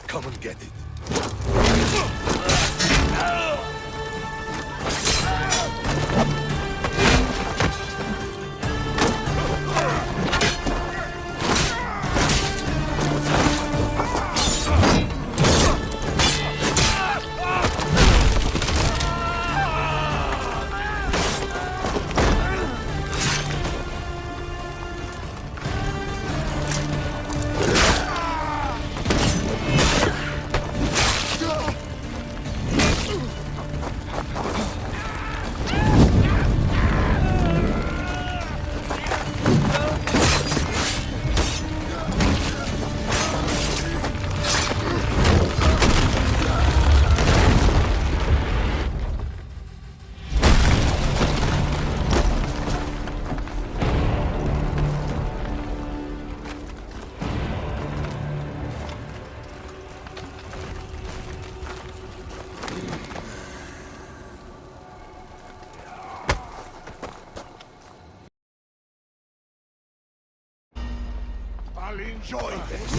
Come and get it. I'll enjoy this.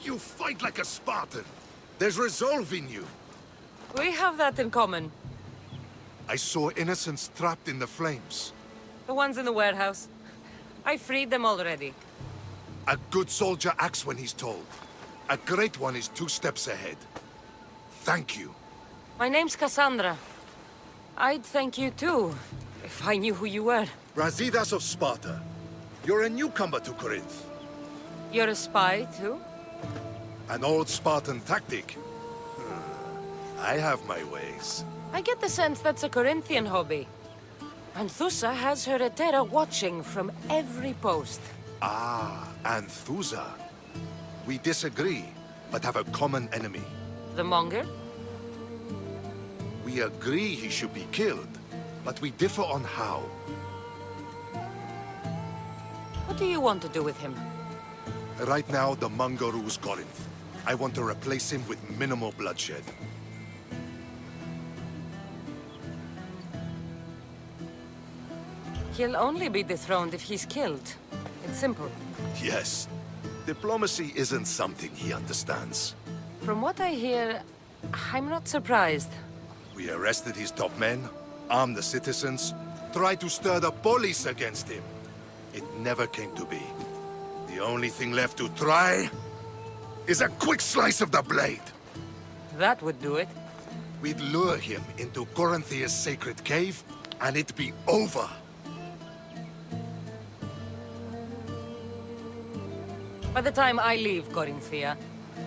You fight like a Spartan. There's resolve in you. We have that in common. I saw innocents trapped in the flames. The ones in the warehouse. I freed them already. A good soldier acts when he's told. A great one is 2 steps ahead. Thank you. My name's Cassandra. I'd thank you too, if I knew who you were. Brasidas of Sparta. You're a newcomer to Corinth. You're a spy too? An old Spartan tactic. I have my ways. I get the sense that's a Corinthian hobby. Anthousa has her Etera watching from every post. Ah, Anthousa. We disagree, but have a common enemy. The Monger? We agree he should be killed, but we differ on how. What do you want to do with him? Right now, the Monger rules Corinth. I want to replace him with minimal bloodshed. He'll only be dethroned if he's killed. It's simple. Yes. Diplomacy isn't something he understands. From what I hear, I'm not surprised. We arrested his top men, armed the citizens, tried to stir the police against him. It never came to be. The only thing left to try is a quick slice of the blade. That would do it. We'd lure him into Corinthia's sacred cave, and it'd be over. By the time I leave Corinthia,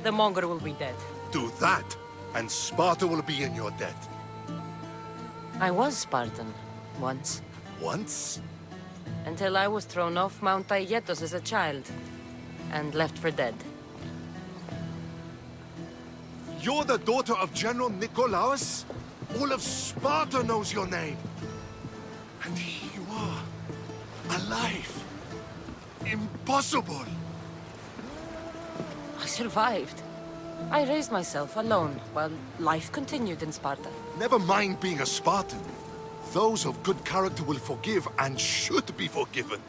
the Monger will be dead. Do that, and Sparta will be in your debt. I was Spartan, once. Once? Until I was thrown off Mount Aegean as a child, and left for dead. You're the daughter of General Nikolaos? All of Sparta knows your name. And here you are, alive. Impossible. I survived. I raised myself alone, while life continued in Sparta. Never mind being a Spartan. Those of good character will forgive and should be forgiven.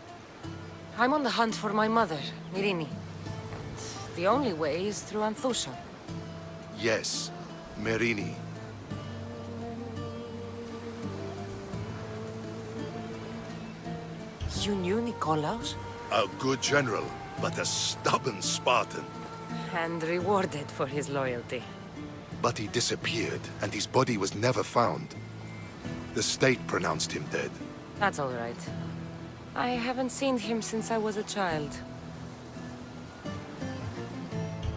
I'm on the hunt for my mother, Myrini. The only way is through Anthousa. Yes, Myrini. You knew Nikolaos? A good general, but a stubborn Spartan. And rewarded for his loyalty. But he disappeared, and his body was never found. The state pronounced him dead. That's all right. I haven't seen him since I was a child.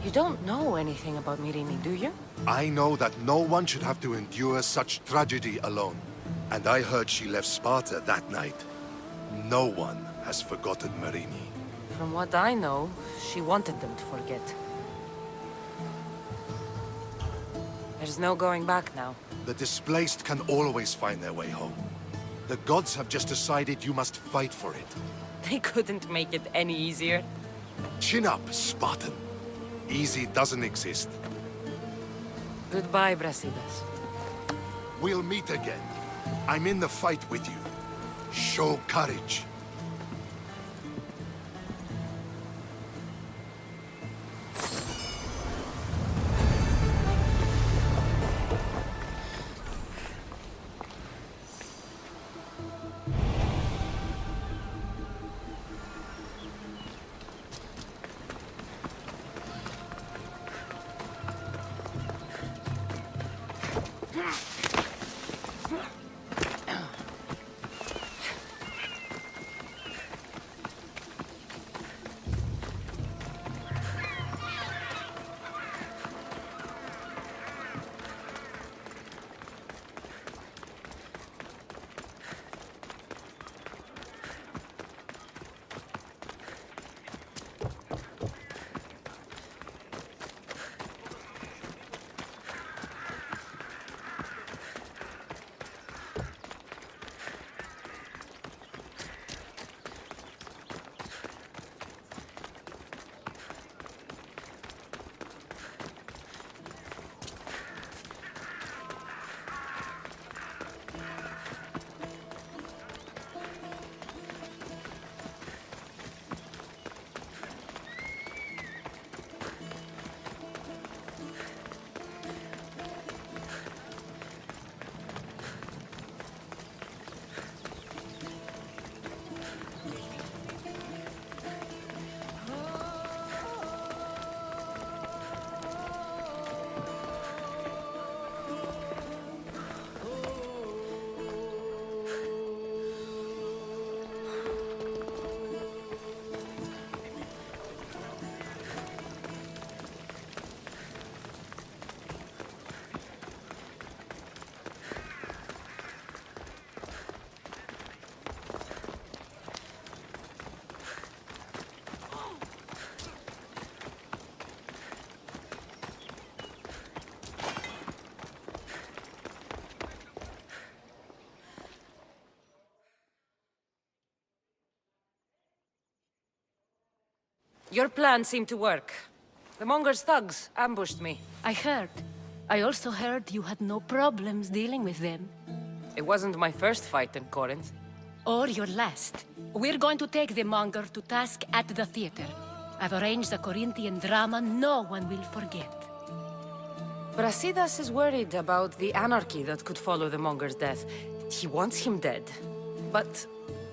You don't know anything about Myrini, do you? I know that no one should have to endure such tragedy alone. And I heard she left Sparta that night. No one has forgotten Myrini. From what I know, she wanted them to forget. There's no going back now. The displaced can always find their way home. The gods have just decided you must fight for it. They couldn't make it any easier. Chin up, Spartan. Easy doesn't exist. Goodbye, Brasidas. We'll meet again. I'm in the fight with you. Show courage. Your plan seemed to work. The Monger's thugs ambushed me. I heard. I also heard you had no problems dealing with them. It wasn't my first fight in Corinth. Or your last. We're going to take the Monger to task at the theater. I've arranged a Corinthian drama no one will forget. Brasidas is worried about the anarchy that could follow the Monger's death. He wants him dead, but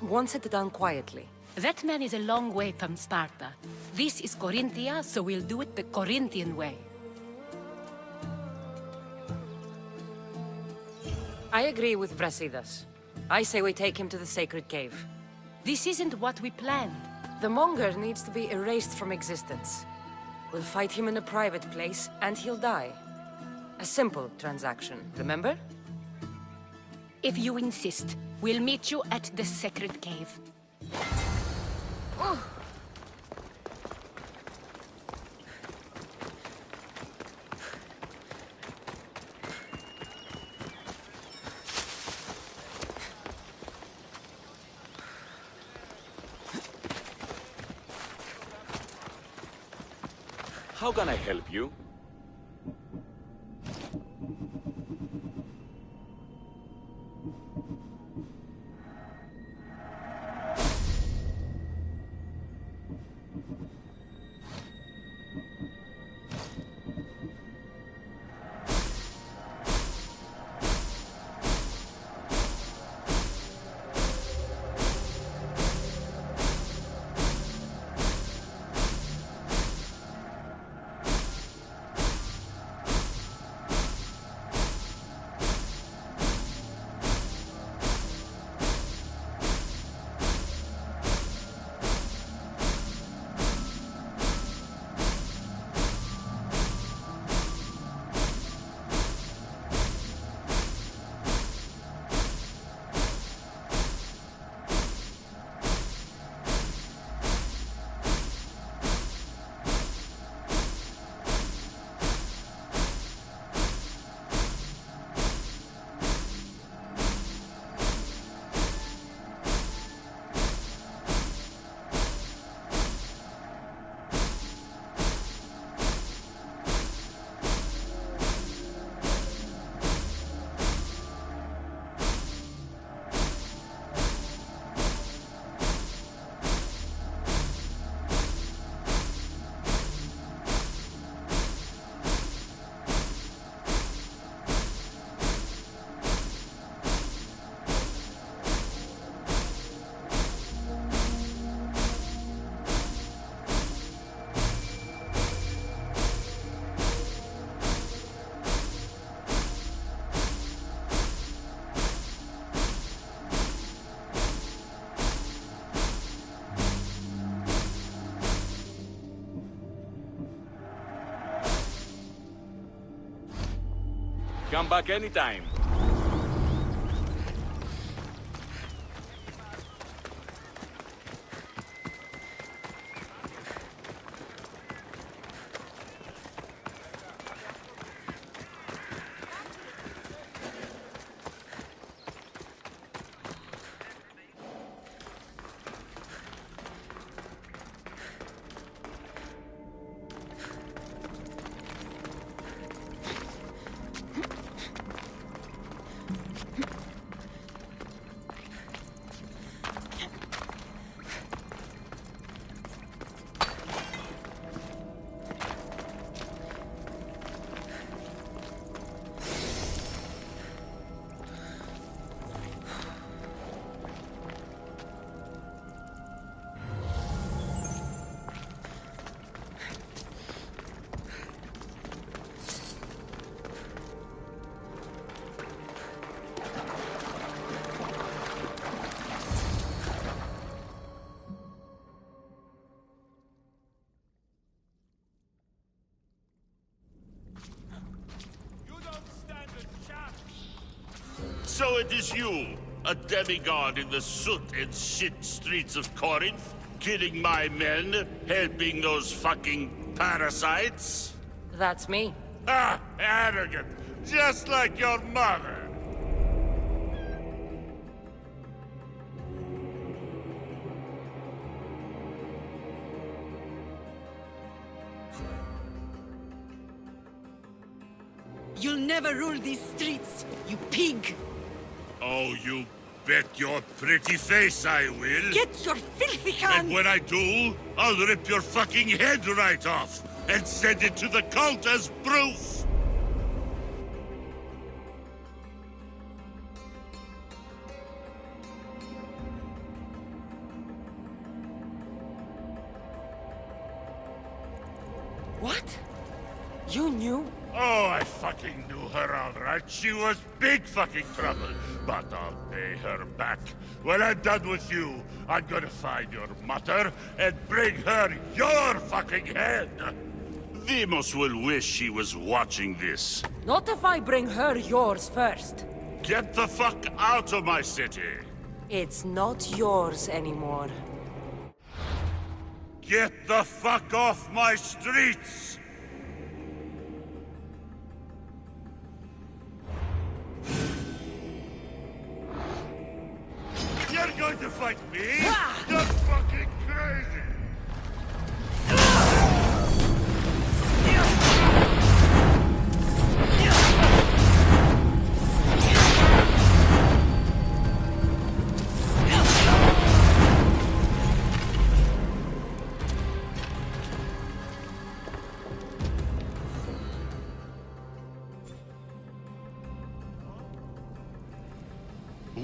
wants it done quietly. That man is a long way from Sparta. This is Corinthia, so we'll do it the Corinthian way. I agree with Brasidas. I say we take him to the sacred cave. This isn't what we planned. The Monger needs to be erased from existence. We'll fight him in a private place, and he'll die. A simple transaction, remember? If you insist, we'll meet you at the sacred cave. How can I help you? Come back anytime. So it is you, a demigod in the soot and shit streets of Corinth, killing my men, helping those fucking parasites? That's me. Ah, arrogant, just like your mother. You'll never rule these streets, you pig! Oh, you bet your pretty face I will. Get your filthy hands! And when I do, I'll rip your fucking head right off and send it to the cult as proof. What? You knew? Oh, I fucking knew her all right. She was big fucking trouble. But I'll pay her back. When I'm done with you, I'm gonna find your mother and bring her your fucking head. Demos will wish she was watching this. Not if I bring her yours first. Get the fuck out of my city. It's not yours anymore. Get the fuck off my streets! You're going to fight me? You're fucking crazy!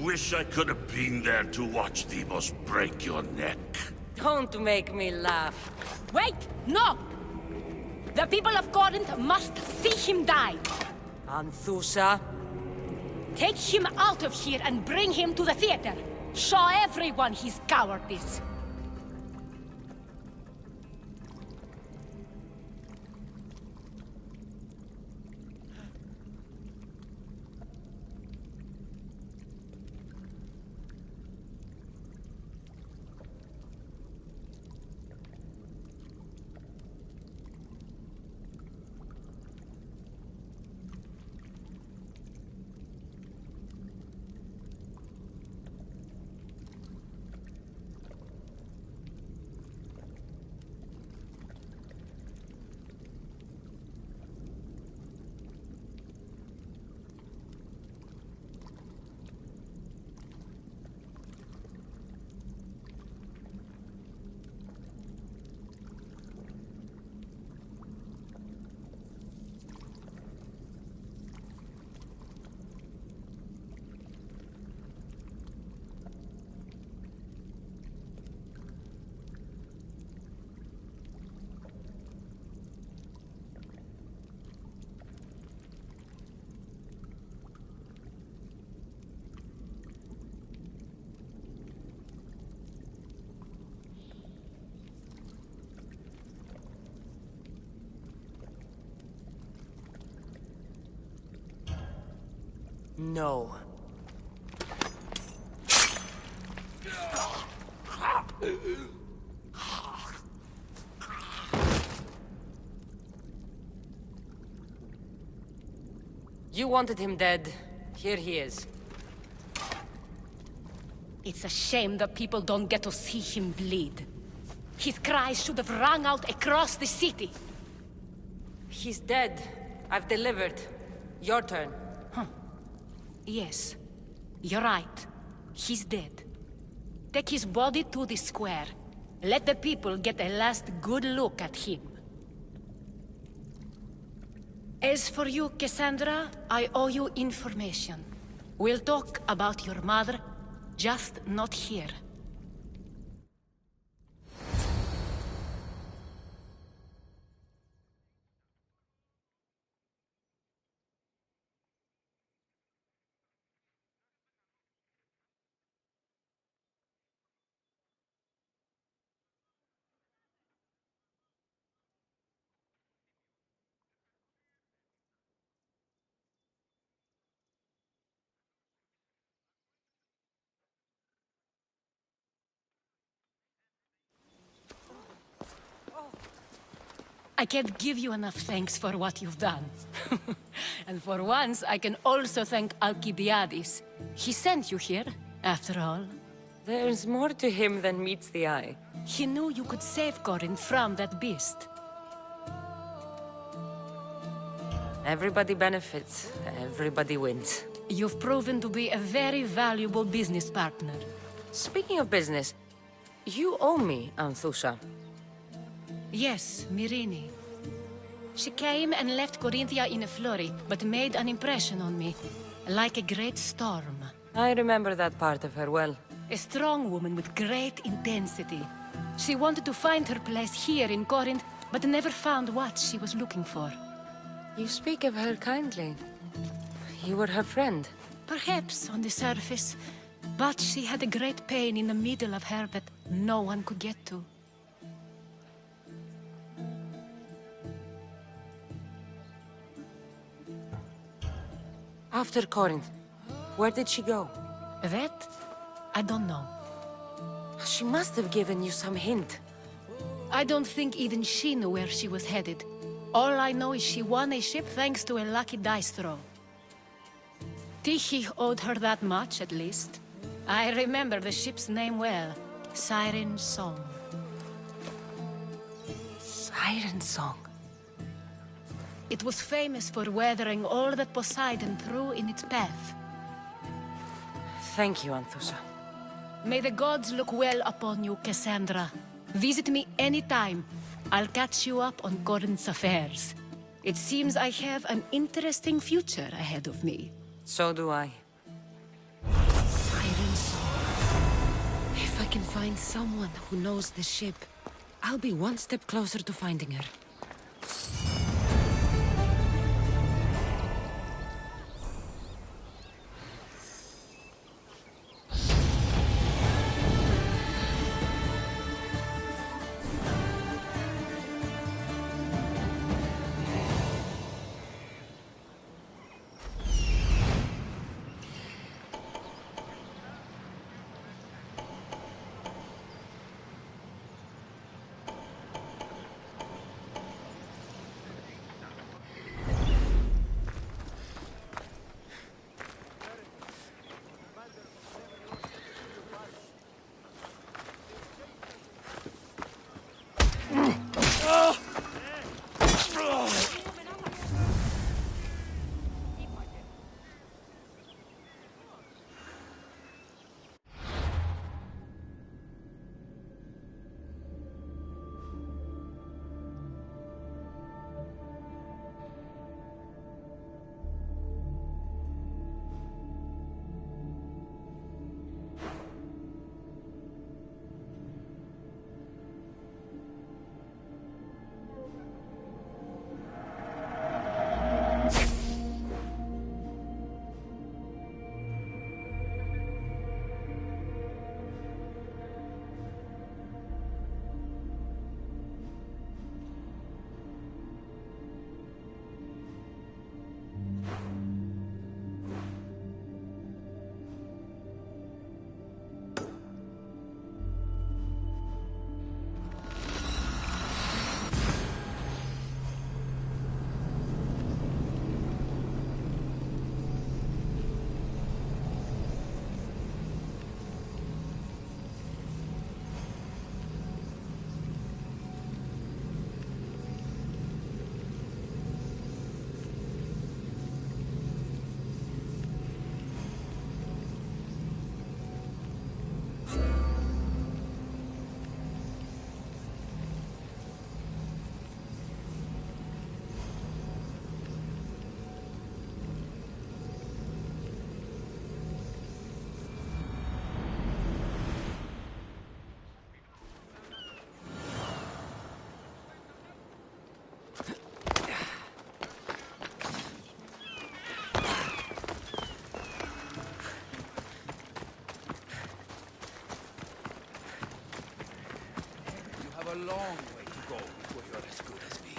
Wish I could have been there to watch Demos break your neck. Don't make me laugh. Wait! No! The people of Corinth must see him die. Anthousa. Take him out of here and bring him to the theater. Show everyone his cowardice. No. You wanted him dead. Here he is. It's a shame that people don't get to see him bleed. His cries should have rung out across the city. He's dead. I've delivered. Your turn. Yes, you're right. He's dead. Take his body to the square. Let the people get a last good look at him. As for you, Cassandra, I owe you information. We'll talk about your mother, just not here. I can't give you enough thanks for what you've done. And for once, I can also thank Alcibiades. He sent you here, after all. There's more to him than meets the eye. He knew you could save Corinth from that beast. Everybody benefits. Everybody wins. You've proven to be a very valuable business partner. Speaking of business, you owe me, Anthousa. Yes, Myrine. She came and left Corinthia in a flurry, but made an impression on me, like a great storm. I remember that part of her well. A strong woman with great intensity. She wanted to find her place here in Corinth, but never found what she was looking for. You speak of her kindly. You were her friend. Perhaps on the surface, but she had a great pain in the middle of her that no one could get to. After Corinth, where did she go? That? I don't know. She must have given you some hint. I don't think even she knew where she was headed. All I know is she won a ship thanks to a lucky dice throw. Tyche owed her that much, at least. I remember the ship's name well. Siren Song. Siren Song. It was famous for weathering all that Poseidon threw in its path. Thank you, Anthousa. May the gods look well upon you, Cassandra. Visit me anytime. I'll catch you up on Corinth's affairs. It seems I have an interesting future ahead of me. So do I. Siren Song. If I can find someone who knows the ship, I'll be one step closer to finding her. long way to go before you're as good as me.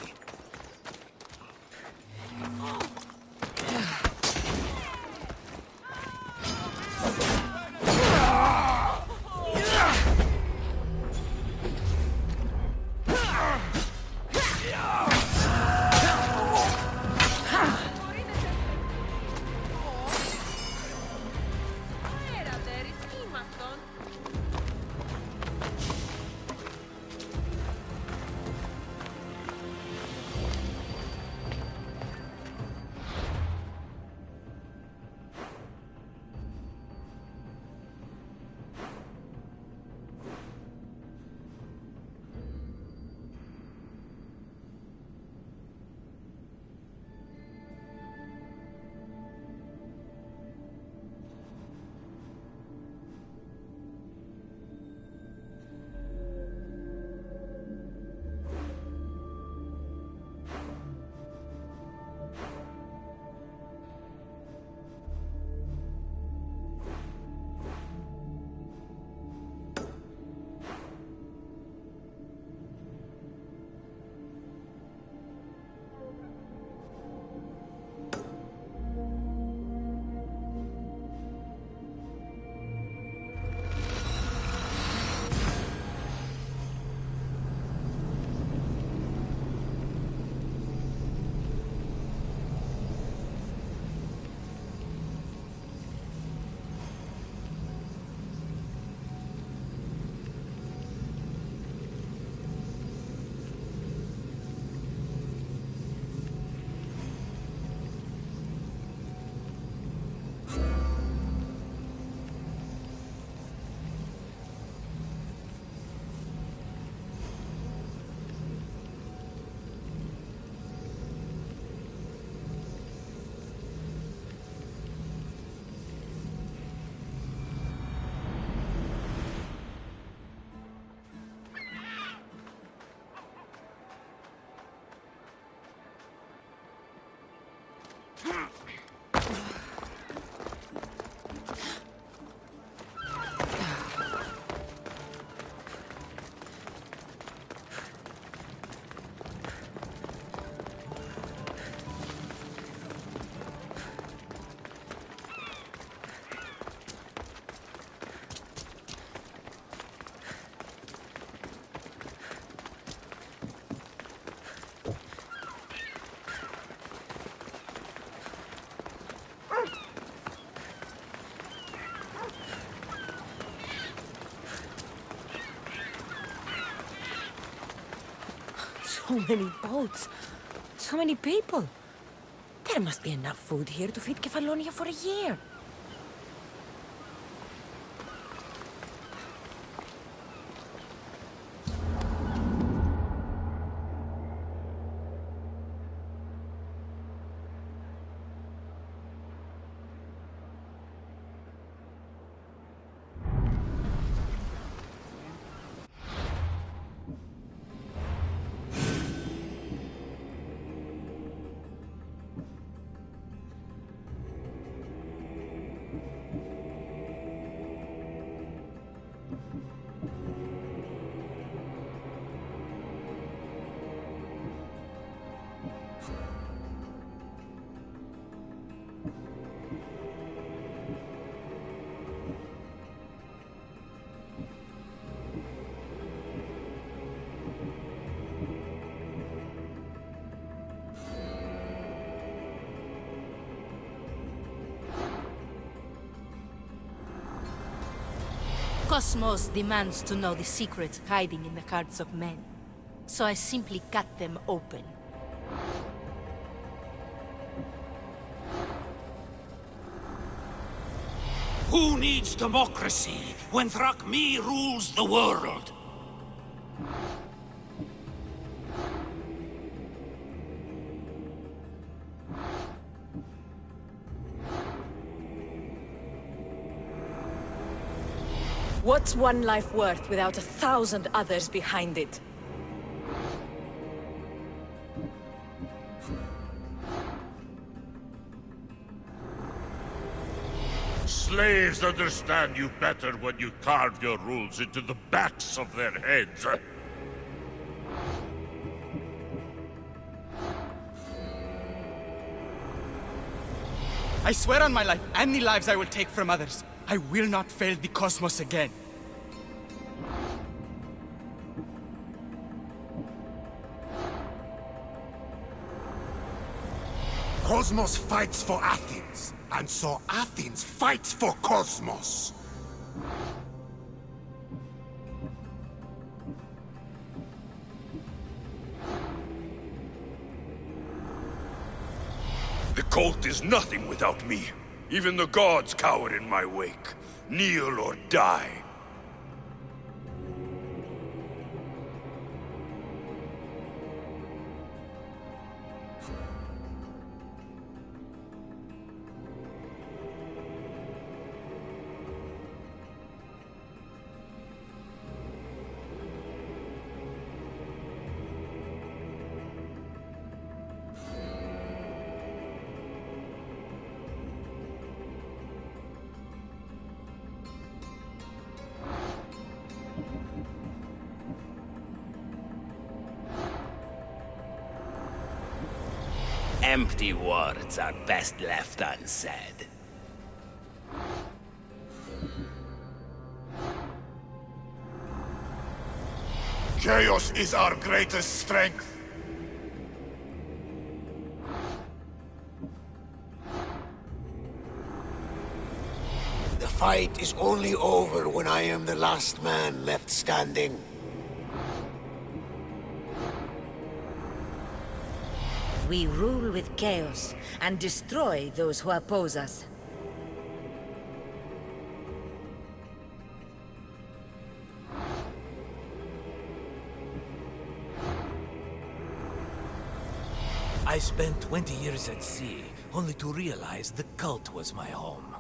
So many boats. So many people. There must be enough food here to feed Kefalonia for a year. Cosmos demands to know the secrets hiding in the hearts of men. So I simply cut them open. Who needs democracy when Thrakmi rules the world? What's one life worth without 1,000 others behind it? Slaves understand you better when you carve your rules into the backs of their heads. I swear on my life and the lives I will take from others, I will not fail the cosmos again. Cosmos fights for Athens, and so Athens fights for Cosmos. The cult is nothing without me. Even the gods cower in my wake. Kneel or die. Empty words are best left unsaid. Chaos is our greatest strength. The fight is only over when I am the last man left standing. We rule with chaos and destroy those who oppose us. I spent 20 years at sea, only to realize the cult was my home.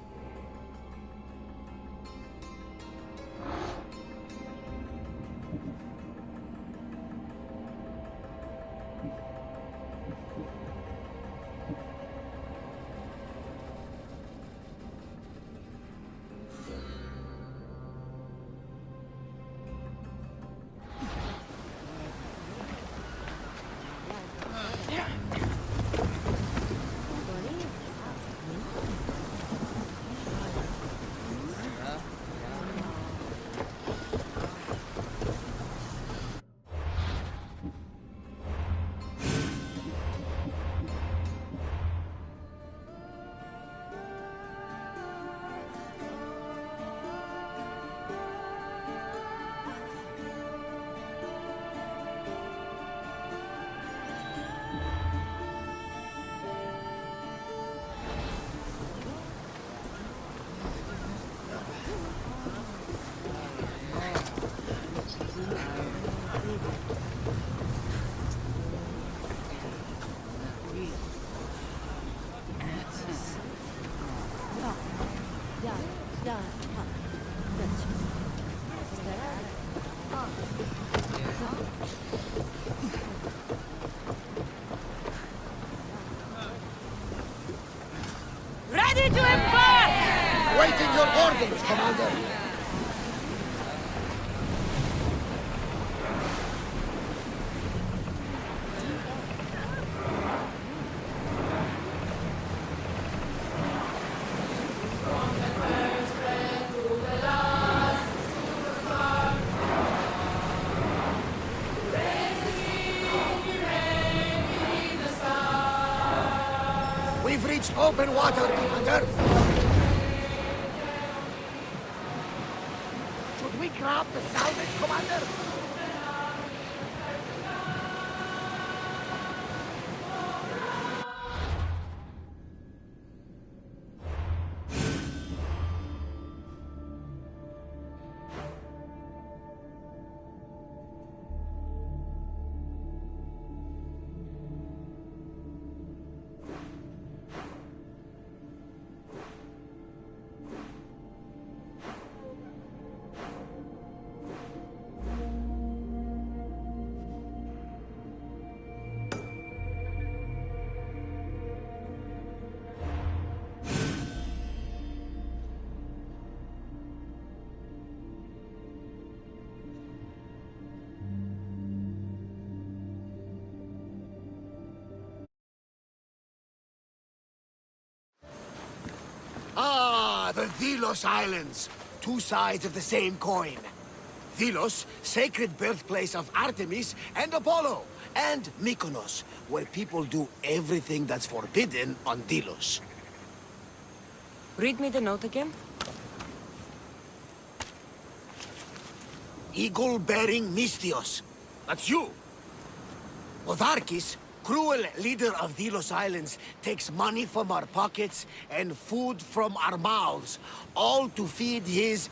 Ready to embark! Waiting your orders, Commander! We've reached open water, Commander! Should we grab the salvage, Commander? Delos Islands, two sides of the same coin. Delos, sacred birthplace of Artemis and Apollo, and Mykonos, where people do everything that's forbidden on Delos. Read me the note again. Eagle-bearing Mystios. That's you. Otharkis, cruel leader of Delos Islands, takes money from our pockets and food from our mouths, all to feed his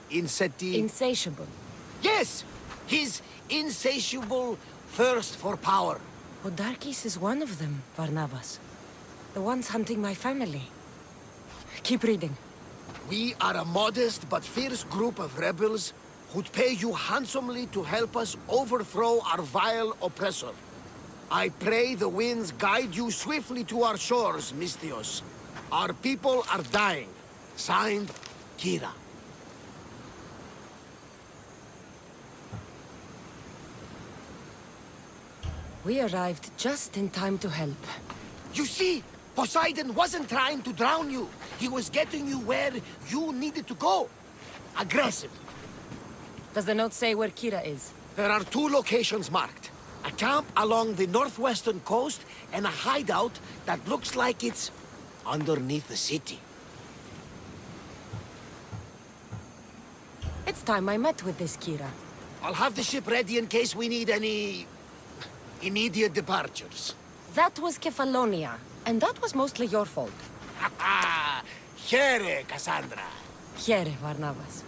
Insatiable. Yes! His insatiable thirst for power. Odarkis is one of them, Varnavas. The ones hunting my family. Keep reading. We are a modest but fierce group of rebels who'd pay you handsomely to help us overthrow our vile oppressor. I pray the winds guide you swiftly to our shores, Mystios. Our people are dying. Signed, Kyra. We arrived just in time to help. You see, Poseidon wasn't trying to drown you. He was getting you where you needed to go. Aggressive. Does the note say where Kyra is? There are two locations marked. A camp along the northwestern coast and a hideout that looks like it's underneath the city. It's time I met with this Kyra. I'll have the ship ready in case we need any immediate departures. That was Kefalonia, and that was mostly your fault. Ha ha! Here, Cassandra. Here, Varnavas.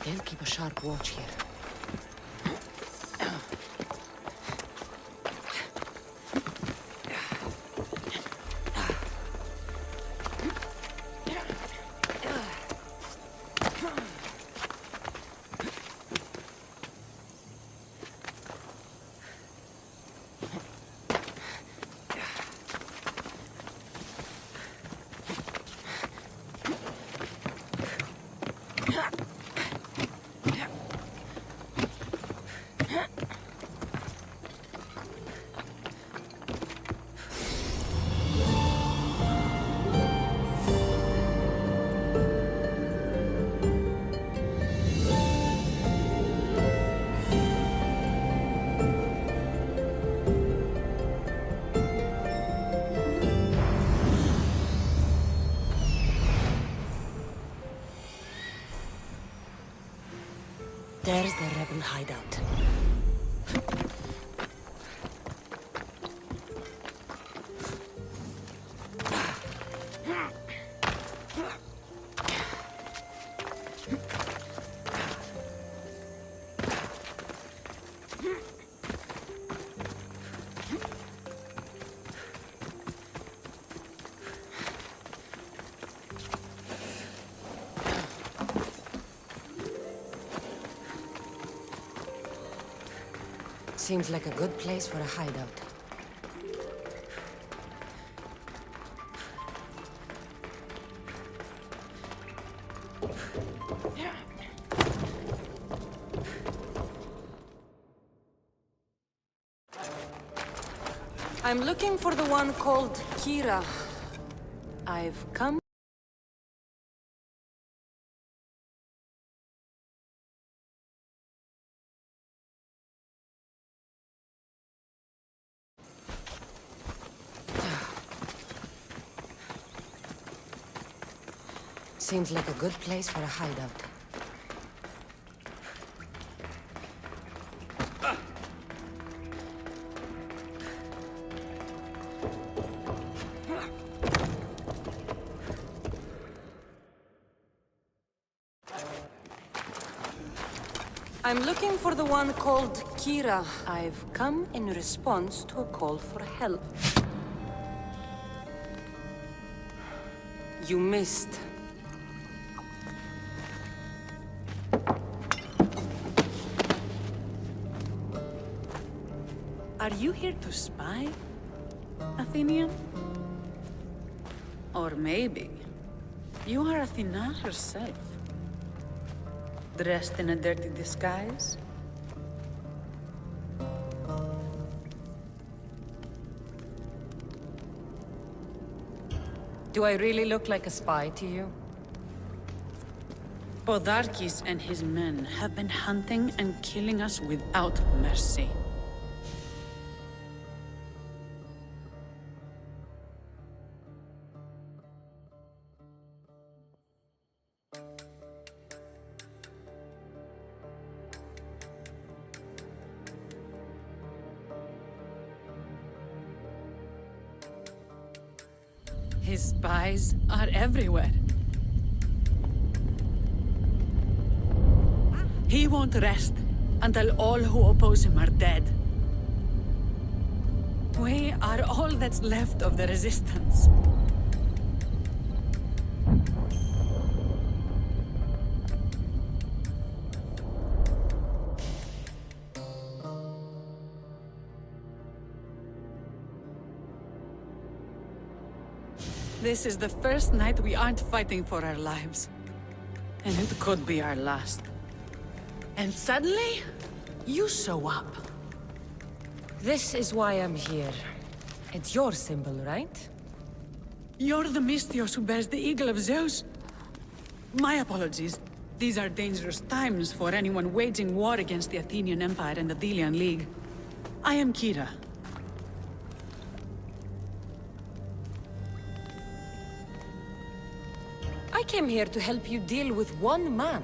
They'll keep a sharp watch here. There's the rebel hideout. Seems like a good place for a hideout. I'm looking for the one called Kyra. I've come. Seems like a good place for a hideout. I'm looking for the one called Kyra. I've come in response to a call for help. You missed. Are you here to spy, Athenian? Or maybe you are Athena herself, dressed in a dirty disguise? Do I really look like a spy to you? Podarkes and his men have been hunting and killing us without mercy. His spies are everywhere. He won't rest until all who oppose him are dead. We are all that's left of the resistance. This is the first night we aren't fighting for our lives. And it could be our last. And suddenly, you show up. This is why I'm here. It's your symbol, right? You're the Mystios who bears the eagle of Zeus. My apologies. These are dangerous times for anyone waging war against the Athenian Empire and the Delian League. I am Kyra. I came here to help you deal with one man,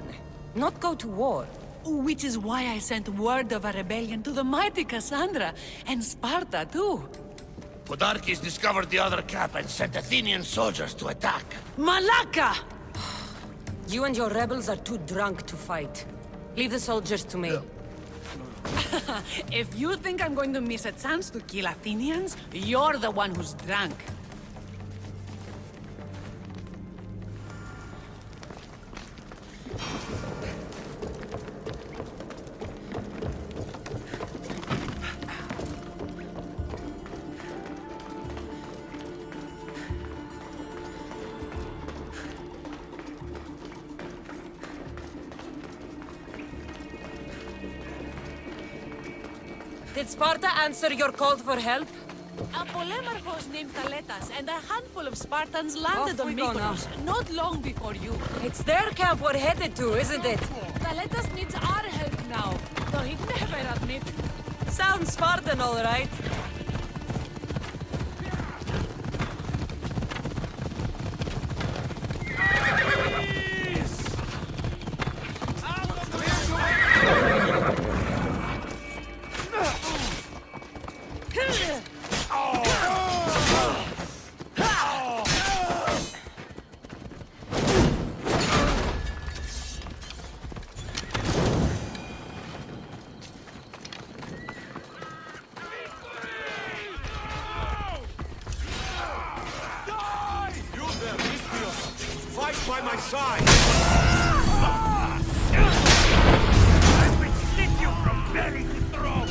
not go to war. Which is why I sent word of a rebellion to the mighty Cassandra, and Sparta too. Podarkes discovered the other camp and sent Athenian soldiers to attack. Malaka! You and your rebels are too drunk to fight. Leave the soldiers to me. If you think I'm going to miss a chance to kill Athenians, you're the one who's drunk. Did Sparta answer your call for help? A polemarchos named Thaletas and a handful of Spartans landed Off on we go now. Mykonos, not long before you. It's their camp we're headed to, isn't it? Thaletas needs our help now, though he'd never admit. Sounds Spartan, all right. By my side! I will slit you from belly to throat!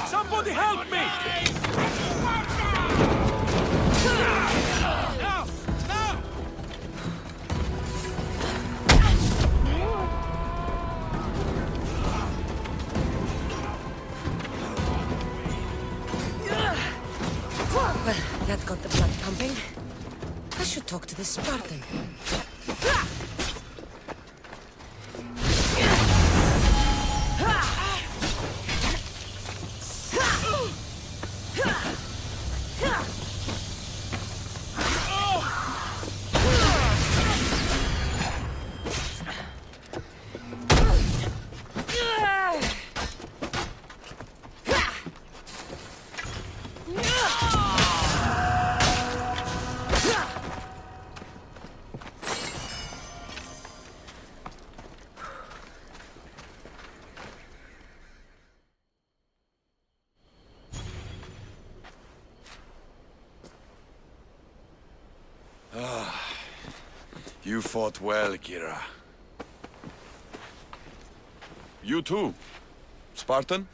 Somebody help me! got the blood pumping. I should talk to the Spartan. You fought well, Kyra. You too, Spartan?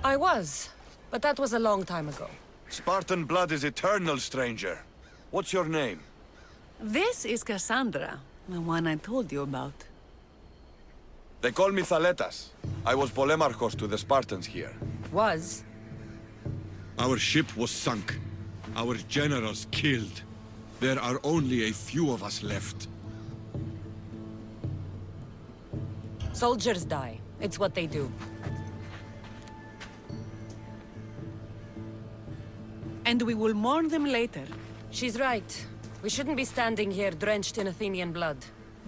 I was, but that was a long time ago. Spartan blood is eternal, stranger. What's your name? This is Cassandra, the one I told you about. They call me Thaletas. I was Polemarchos to the Spartans here. Was? Our ship was sunk. Our generals killed. There are only a few of us left. Soldiers die. It's what they do. And we will mourn them later. She's right. We shouldn't be standing here drenched in Athenian blood.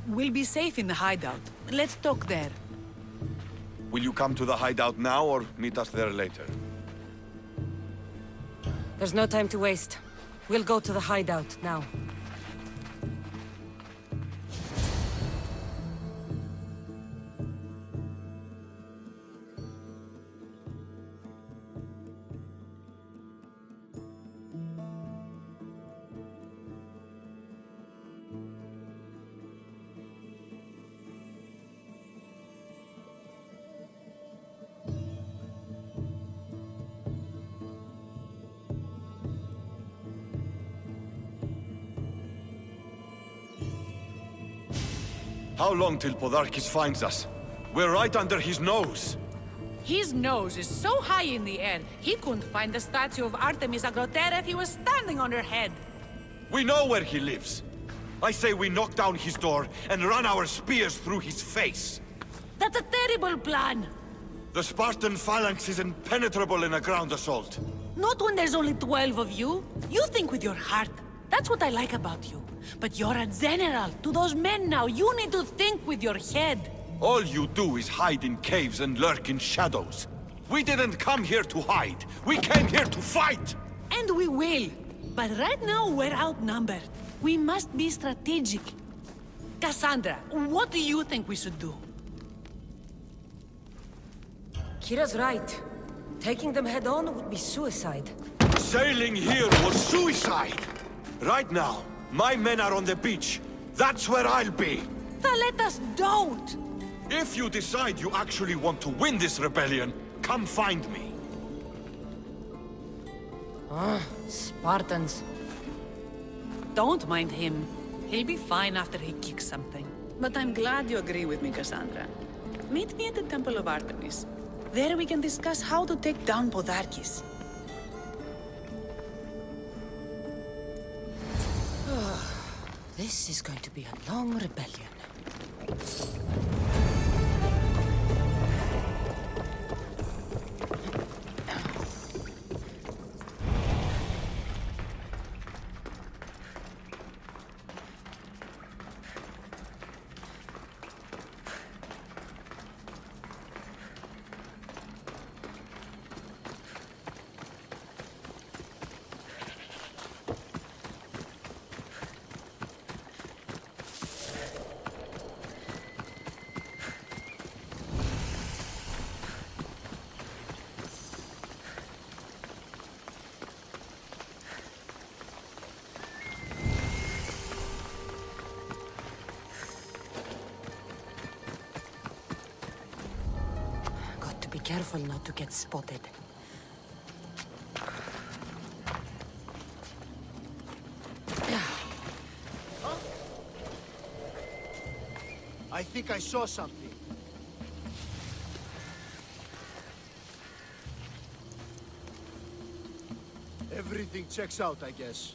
We'll be safe in the hideout. Let's talk there. Will you come to the hideout now or meet us there later? There's no time to waste. We'll go to the hideout now. How long till Podarkis finds us? We're right under his nose. His nose is so high in the air, he couldn't find the statue of Artemis Agrotera if he was standing on her head. We know where he lives. I say we knock down his door and run our spears through his face. That's a terrible plan! The Spartan phalanx is impenetrable in a ground assault. Not when there's only 12 of you. You think with your heart. That's what I like about you. But you're a general. To those men now, you need to think with your head. All you do is hide in caves and lurk in shadows. We didn't come here to hide. We came here to fight! And we will. But right now, we're outnumbered. We must be strategic. Cassandra, what do you think we should do? Kyra's right. Taking them head-on would be suicide. Sailing here was suicide! Right now, my men are on the beach. That's where I'll be. Let us don't! If you decide you actually want to win this rebellion, come find me. Spartans. Don't mind him. He'll be fine after he kicks something. But I'm glad you agree with me, Cassandra. Meet me at the Temple of Artemis. There we can discuss how to take down Podarkis. This is going to be a long rebellion. Be careful not to get spotted. I think I saw something. Everything checks out, I guess.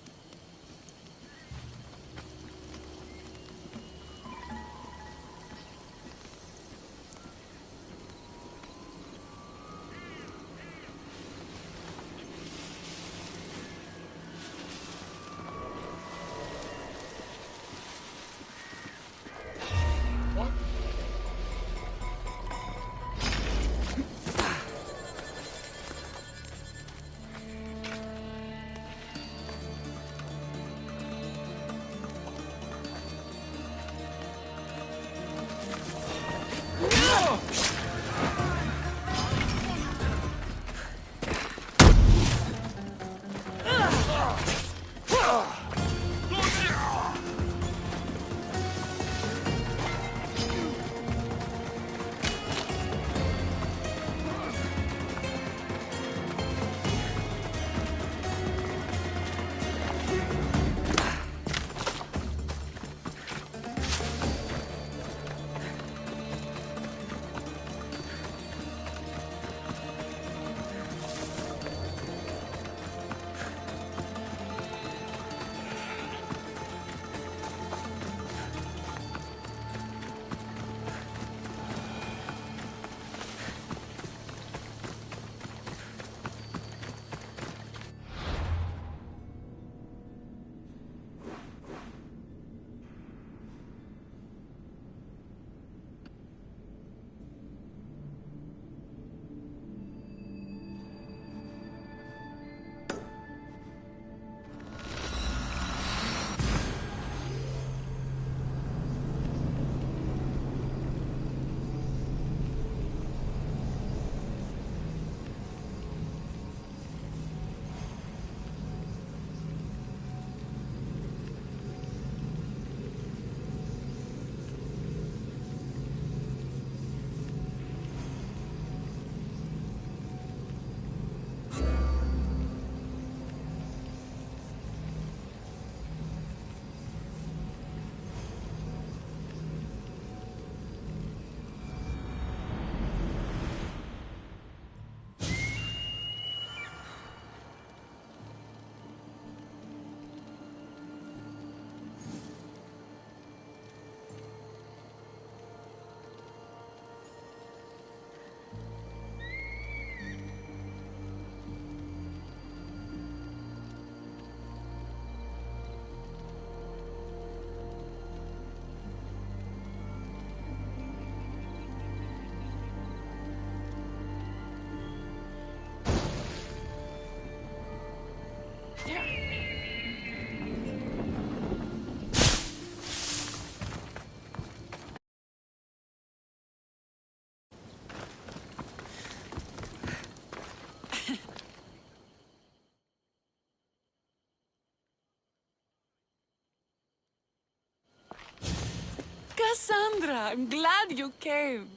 Cassandra, I'm glad you came.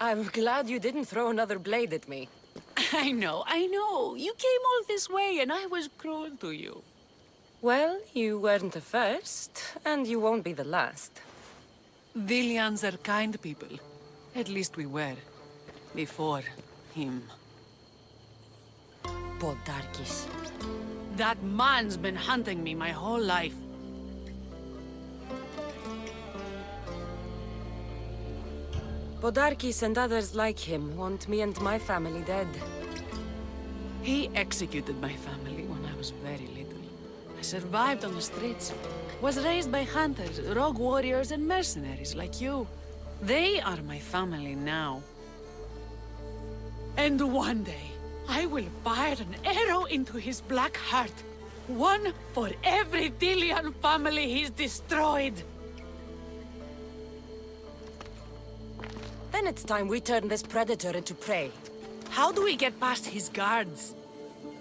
I'm glad you didn't throw another blade at me. I know. You came all this way and I was cruel to you. Well, you weren't the first, and you won't be the last. Dilians are kind people. At least we were. Before him. Podarkis. That man's been hunting me my whole life. Podarkis and others like him want me and my family dead. He executed my family when I was very little. I survived on the streets. Was raised by hunters, rogue warriors, and mercenaries like you. They are my family now. And one day, I will fire an arrow into his black heart. One for every Dilian family he's destroyed. Then it's time we turn this predator into prey. How do we get past his guards?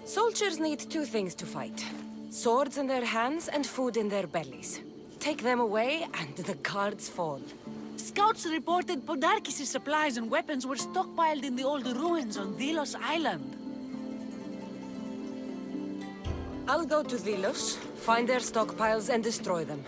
Soldiers need two things to fight. Swords in their hands and food in their bellies. Take them away and the guards fall. Scouts reported Podarkis' supplies and weapons were stockpiled in the old ruins on Delos Island. I'll go to Delos, find their stockpiles and destroy them.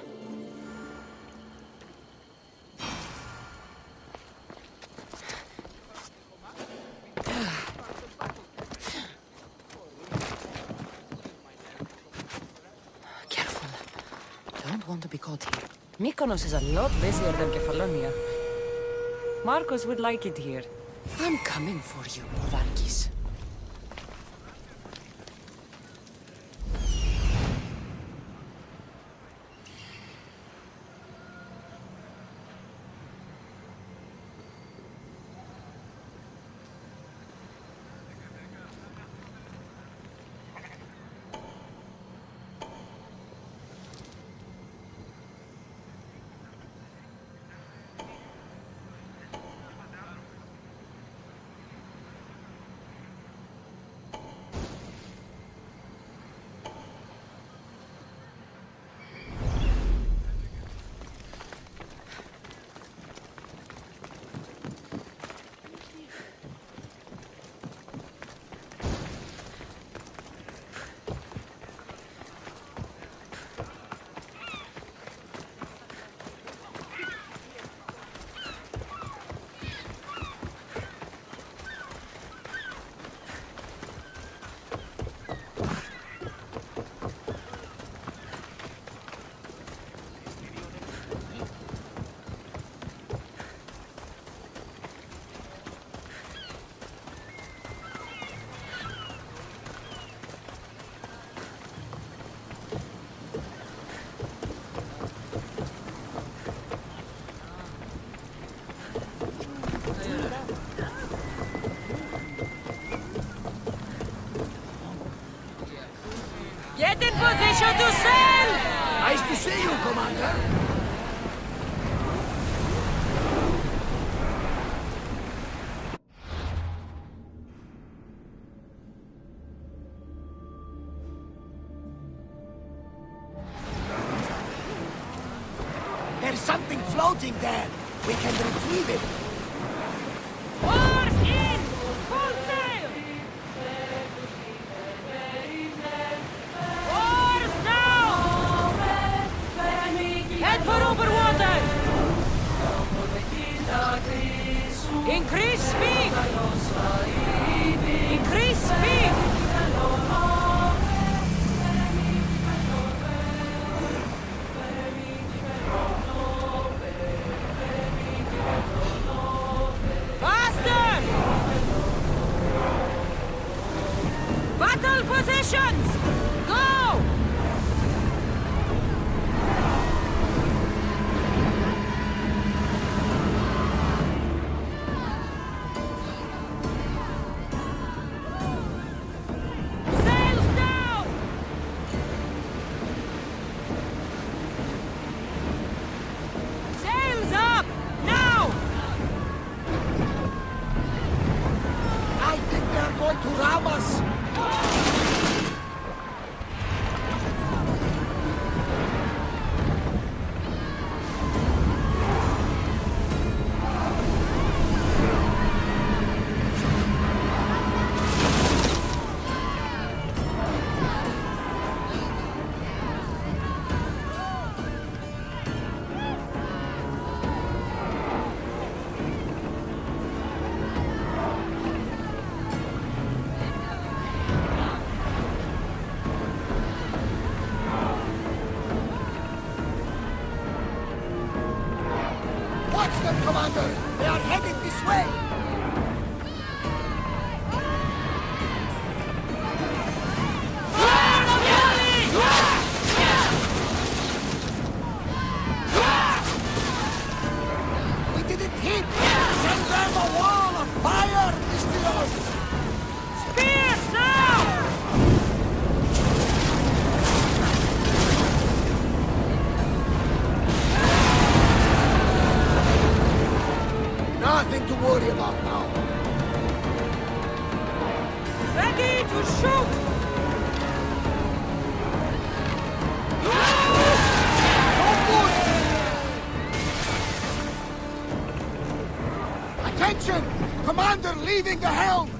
Mykonos is a lot busier than Kefalonia. Marcos would like it here. I'm coming for you, Podarkis. Get in position to sail! Nice to see you, Commander. There's something floating there. We can retrieve it. Oars in! Full sail! Oars down! Head for over water! Increase speed! Increase speed! Battle positions! Go! Sails down! Sails up! Now! I think they're going to ram us. Watch them, Commander! They are headed this way! We didn't hit! Send them a wall of fire, Mistios! Spears now! Nothing to worry about now. Ready to shoot! Attention! Commander leaving the helm!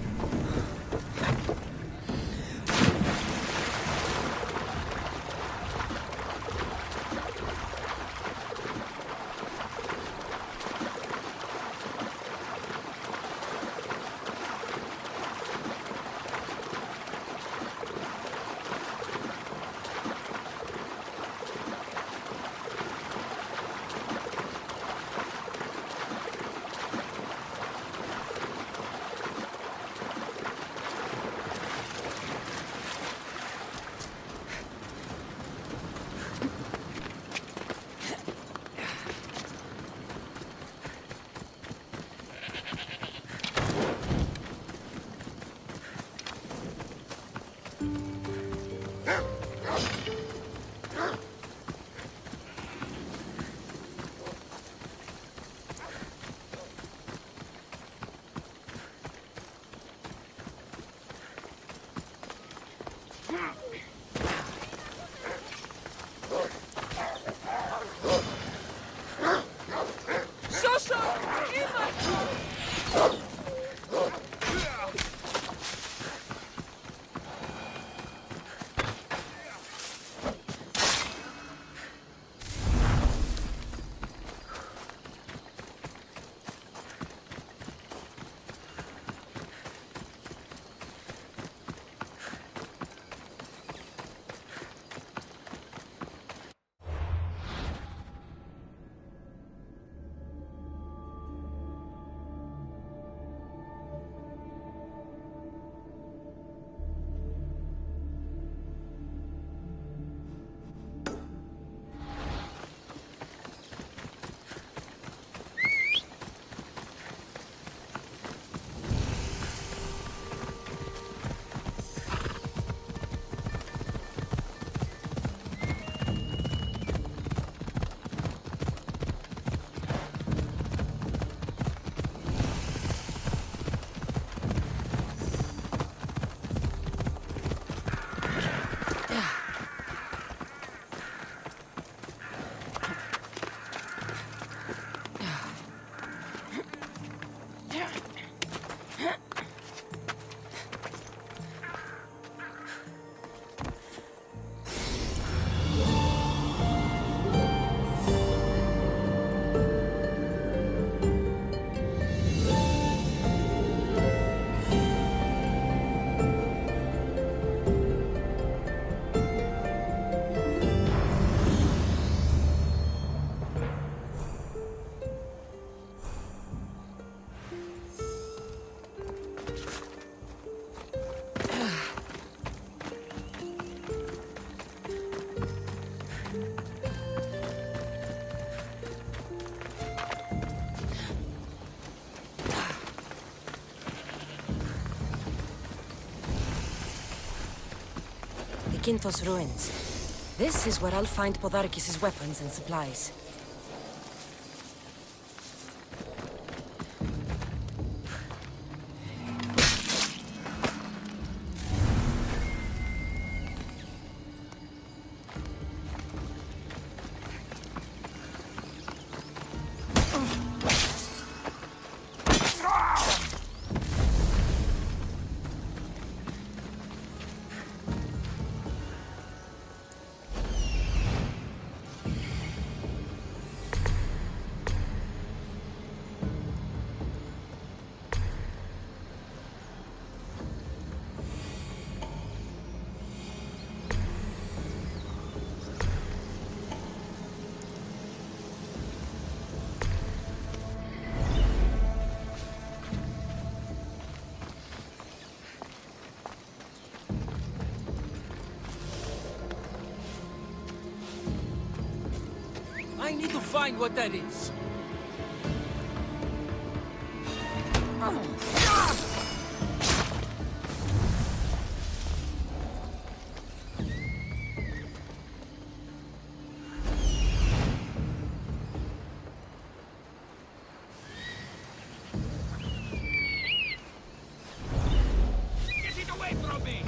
Zakynthos ruins. This is where I'll find Podarkis' weapons and supplies. I need to find what that is. Get it away from me!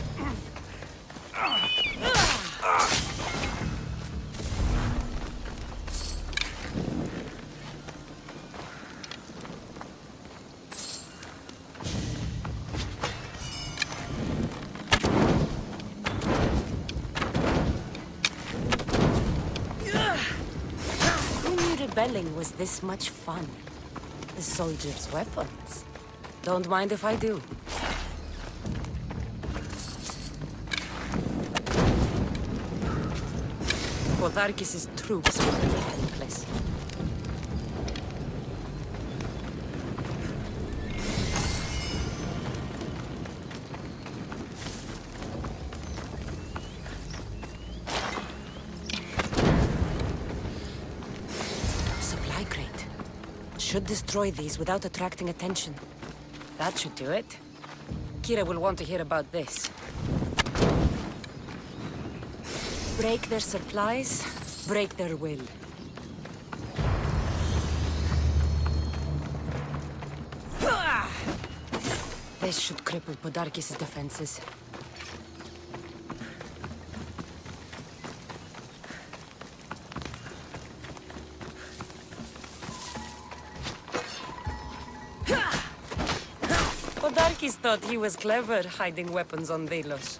Rebelling was this much fun. The soldiers' weapons. Don't mind if I do. Podarkis' troops will be helpless. Should destroy these without attracting attention. That should do it. Kyra will want to hear about this. Break their supplies, break their will. This should cripple Podarkis' defenses. Podarkis thought he was clever hiding weapons on Delos.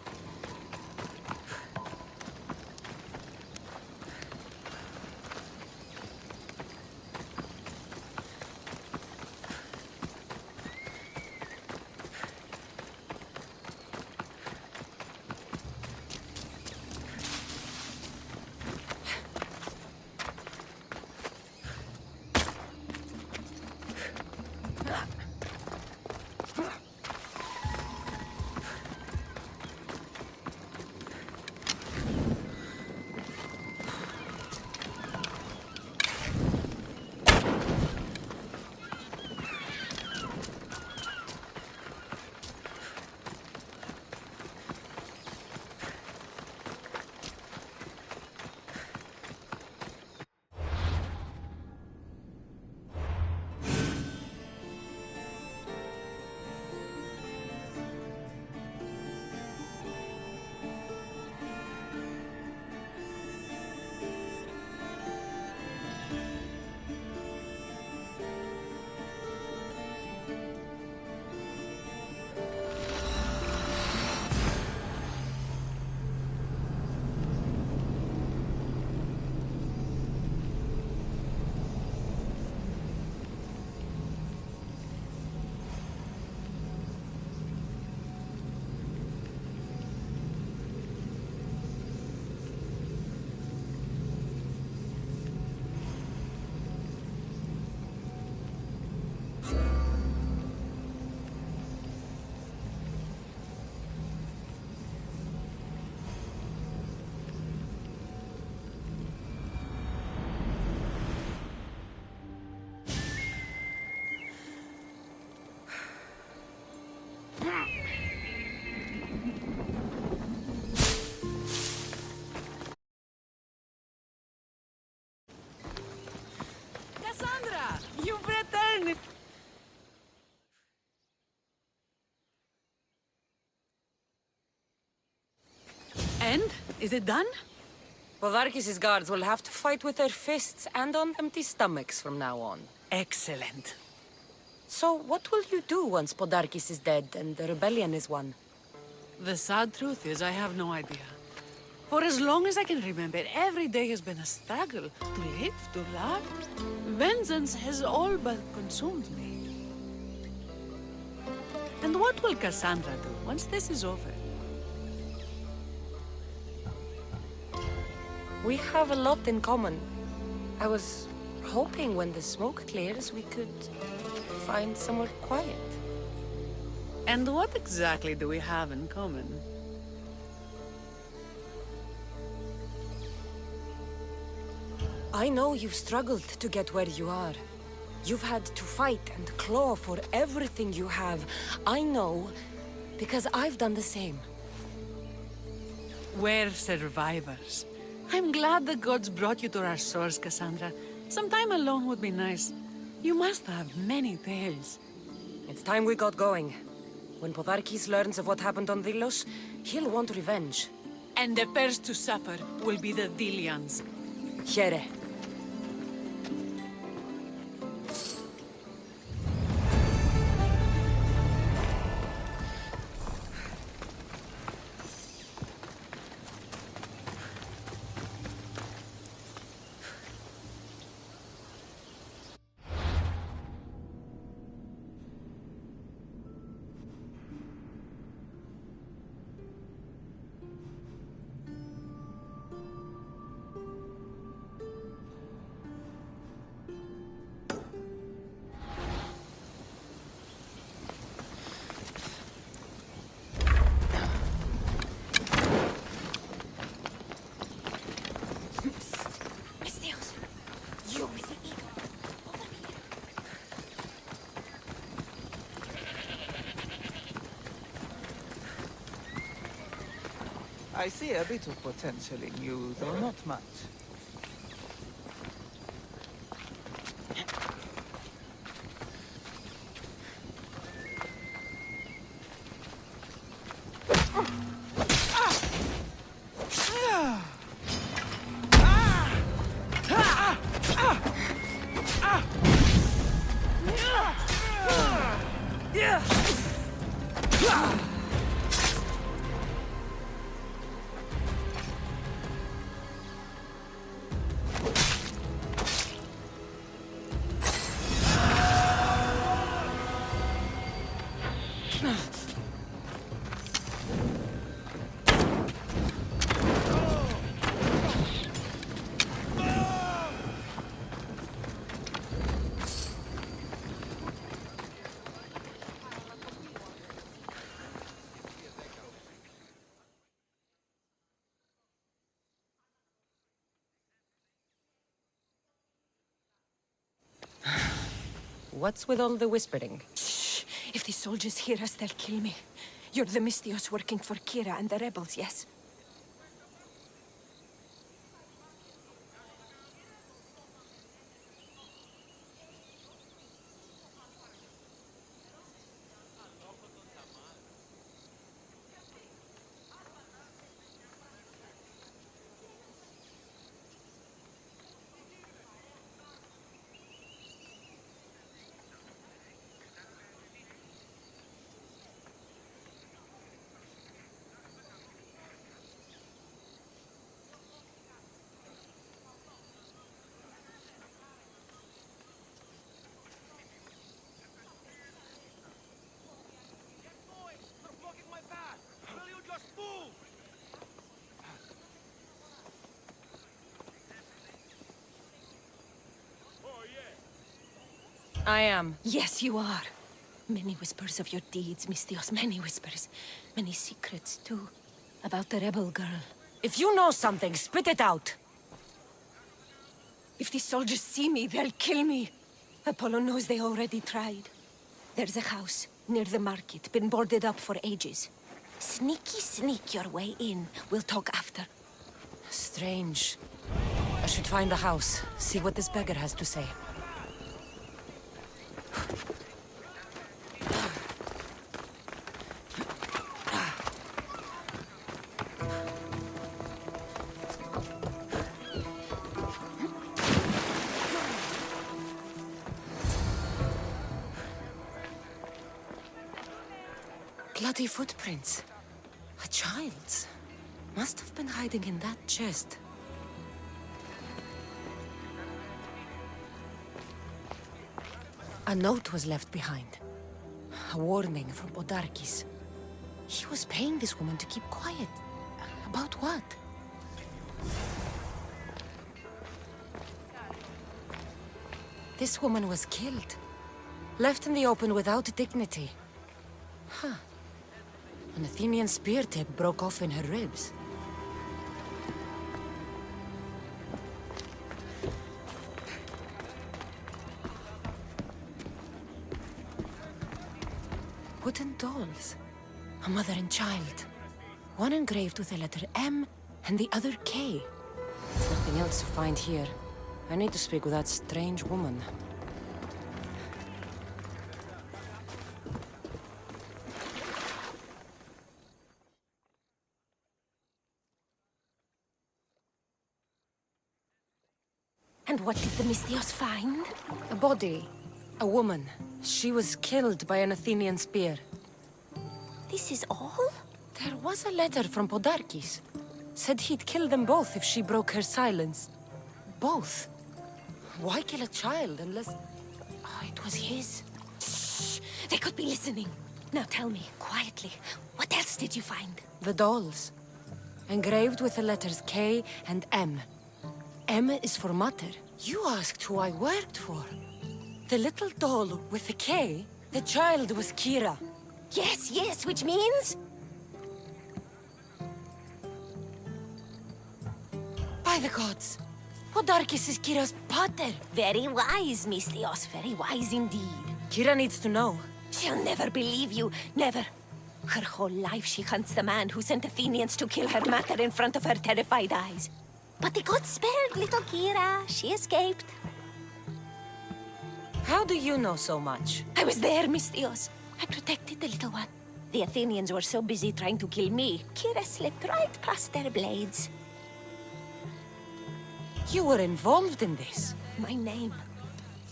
Is it done? Podarkis' guards will have to fight with their fists and on empty stomachs from now on. Excellent. So, what will you do once Podarkis is dead and the rebellion is won? The sad truth is, I have no idea. For as long as I can remember, every day has been a struggle. To live, to love. Vengeance has all but consumed me. And what will Cassandra do once this is over? We have a lot in common. I was hoping when the smoke clears, we could find somewhere quiet. And what exactly do we have in common? I know you've struggled to get where you are. You've had to fight and claw for everything you have. I know, because I've done the same. We're survivors. I'm glad the gods brought you to our shores, Cassandra. Some time alone would be nice. You must have many tales. It's time we got going. When Podarkis learns of what happened on Delos, he'll want revenge. And the first to suffer will be the Delians. Here. I see a bit of potential in you, though not much. What's with all the whispering? Shh! If the soldiers hear us, they'll kill me. You're the Mystios working for Kyra and the rebels, yes? I am. Yes, you are. Many whispers of your deeds, Mystios, many whispers. Many secrets, too. About the rebel girl. If you know something, spit it out! If the soldiers see me, they'll kill me. Apollo knows they already tried. There's a house near the market, been boarded up for ages. Sneak your way in. We'll talk after. Strange. I should find the house, see what this beggar has to say. Bloody footprints. A child's. Must have been hiding in that chest. A note was left behind. A warning from Podarkis. He was paying this woman to keep quiet. About what? This woman was killed. Left in the open without dignity. Huh. An Athenian spear tip broke off in her ribs. Wooden dolls. A mother and child. One engraved with the letter M and the other K. Nothing else to find here. I need to speak with that strange woman. And what did the Misthios find? A body. A woman. She was killed by an Athenian spear. This is all? There was a letter from Podarkis. Said he'd kill them both if she broke her silence. Both? Why kill a child unless... Oh, it was his. Shh! They could be listening. Now tell me, quietly, what else did you find? The dolls. Engraved with the letters K and M. M is for Mater. You asked who I worked for. The little doll with the K, the child was Kyra. Yes, yes, which means? By the gods! Podarkis is Kyra's pater! Very wise, Misthios, very wise indeed. Kyra needs to know. She'll never believe you, never. Her whole life she hunts the man who sent Athenians to kill her mater in front of her terrified eyes. But the gods spared little Kyra. She escaped. How do you know so much? I was there, Misthios. I protected the little one. The Athenians were so busy trying to kill me, Kyra slipped right past their blades. You were involved in this. My name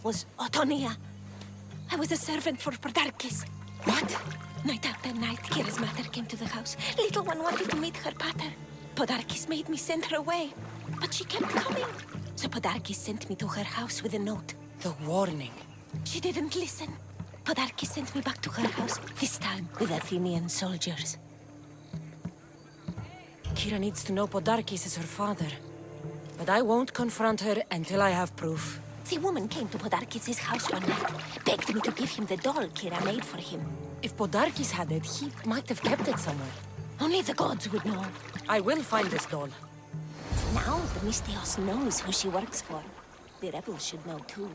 was Otonia. I was a servant for Podarkis. What? Night after night, Kyra's mater came to the house. Little one wanted to meet her pater. Podarkis made me send her away, but she kept coming. So Podarkis sent me to her house with a note. The warning. She didn't listen. Podarkis sent me back to her house, this time with Athenian soldiers. Kyra needs to know Podarkis is her father. But I won't confront her until I have proof. The woman came to Podarkis' house one night, begged me to give him the doll Kyra made for him. If Podarkis had it, he might have kept it somewhere. Only the gods would know. I will find this doll. Now the Misthios knows who she works for. The rebels should know too.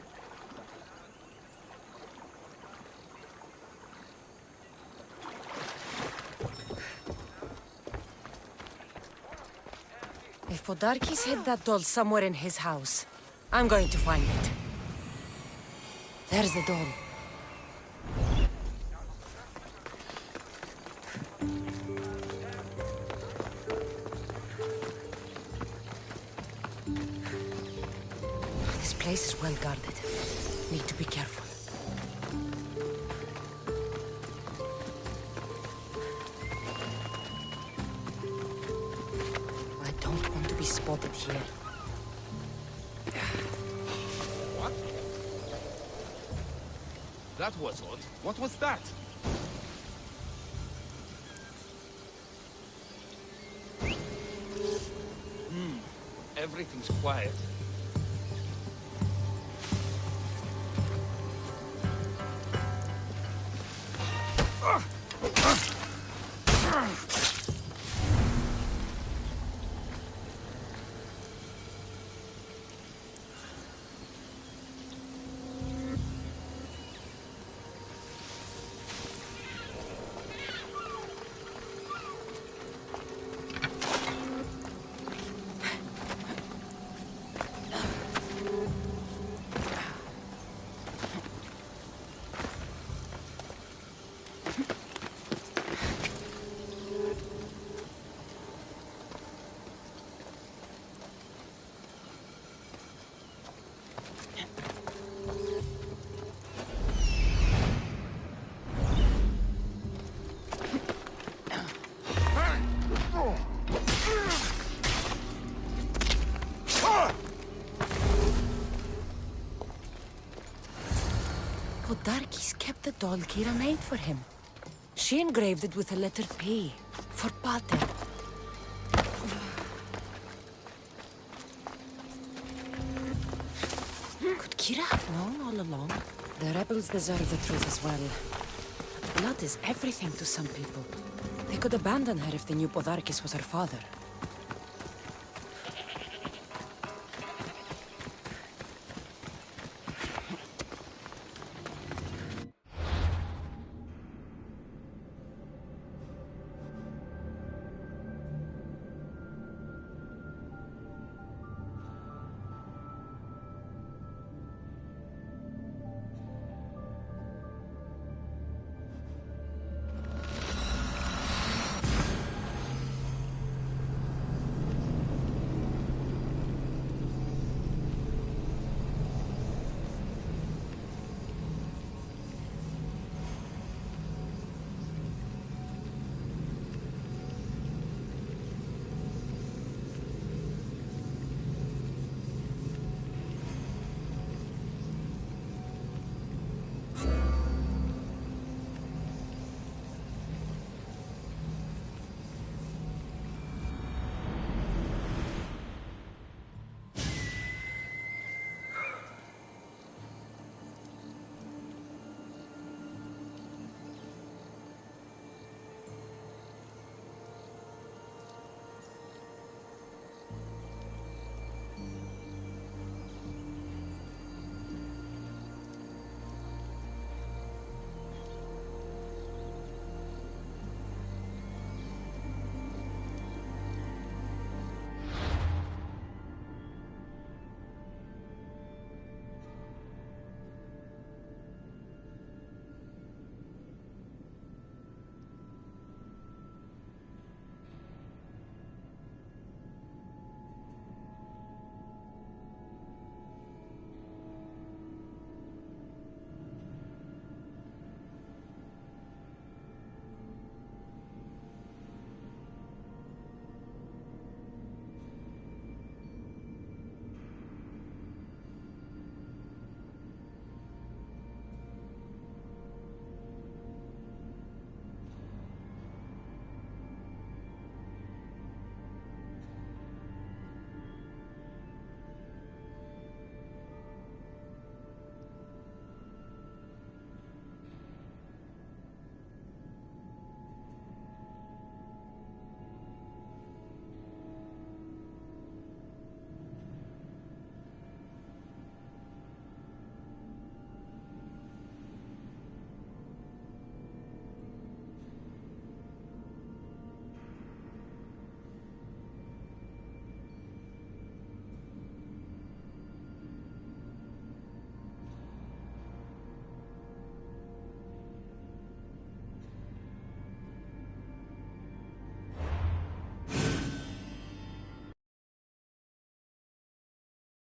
If Podarkis hid that doll somewhere in his house, I'm going to find it. There's the doll. This place is well guarded. Need to be careful. I don't want to be spotted here. What? That was odd. What was that? Everything's quiet. Podarkis kept the doll Kyra made for him. She engraved it with the letter P, for Pater. Could Kyra have known all along? The rebels deserve the truth as well. Blood is everything to some people. They could abandon her if they knew Podarkis was her father.